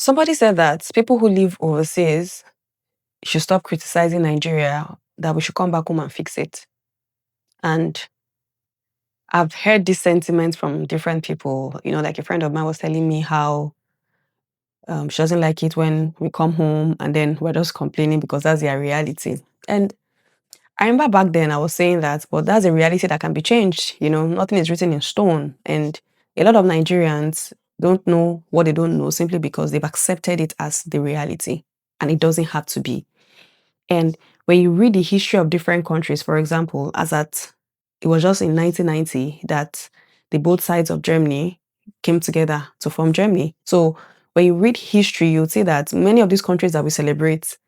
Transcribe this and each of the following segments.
Somebody said that people who live overseas should stop criticizing Nigeria, that we should come back home and fix it. And I've heard this sentiment from different people. Like a friend of mine was telling me how she doesn't like it when we come home and then we're just complaining because that's their reality. And I remember back then I was saying that, but that's a reality that can be changed. Nothing is written in stone. And a lot of Nigerians don't know what they don't know simply because they've accepted it as the reality. And it doesn't have to be. And when you read the history of different countries, for example, it was just in 1990 that the both sides of Germany came together to form Germany. So when you read history, you'll see that many of these countries that we celebrate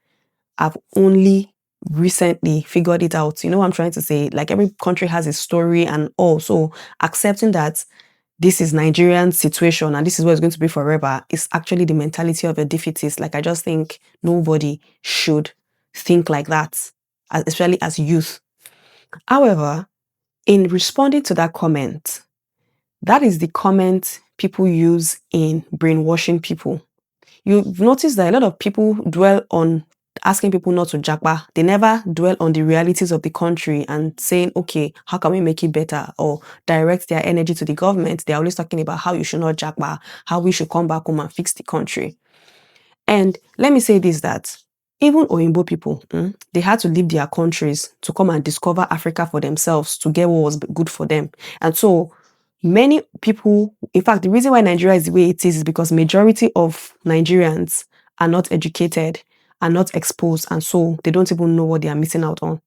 have only recently figured it out. You know what I'm trying to say? Like every country has a story, and also accepting that this is Nigerian situation and this is what it's going to be forever is actually the mentality of a defeatist. Like I just think nobody should think like that, especially as youth. However, in responding to that comment, that is the comment people use in brainwashing people. You've noticed that a lot of people dwell on asking people not to japa. They never dwell on the realities of the country and saying, okay, how can we make it better? Or direct their energy to the government. They're always talking about how you should not japa, how we should come back home and fix the country. And let me say this, that even Oyinbo people, they had to leave their countries to come and discover Africa for themselves, to get what was good for them. And so many people, in fact, the reason why Nigeria is the way it is because majority of Nigerians are not educated, are not exposed, and so they don't even know what they are missing out on.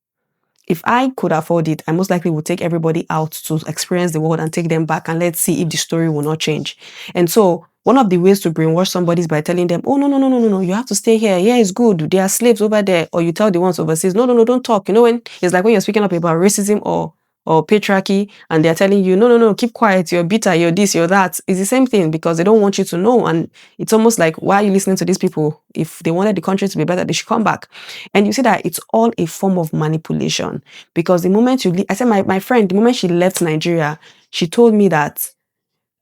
If I could afford it, I most likely would take everybody out to experience the world and take them back and let's see if the story will not change. And so one of the ways to brainwash somebody is by telling them, oh, no, you have to stay here. Yeah, it's good. There are slaves over there. Or you tell the ones overseas, no, don't talk. When it's like when you're speaking up about racism or patriarchy and they're telling you, no, keep quiet, you're bitter, you're this, you're that. It's the same thing because they don't want you to know. And it's almost like, why are you listening to these people? If they wanted the country to be better, they should come back. And you see that it's all a form of manipulation because the moment you leave, I said, my friend, the moment she left Nigeria, she told me that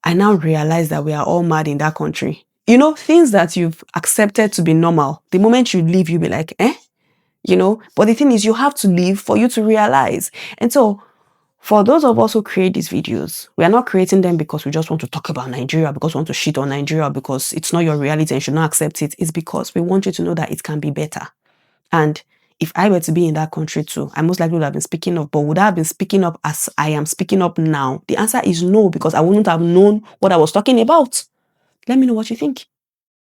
I now realize that we are all mad in that country. Things that you've accepted to be normal, the moment you leave, you'll be like, but the thing is, you have to leave for you to realize. And so for those of us who create these videos, we are not creating them because we just want to talk about Nigeria, because we want to shit on Nigeria, because it's not your reality and you should not accept it. It's because we want you to know that it can be better. And if I were to be in that country too, I most likely would have been speaking up, but would I have been speaking up as I am speaking up now? The answer is no, because I wouldn't have known what I was talking about. Let me know what you think.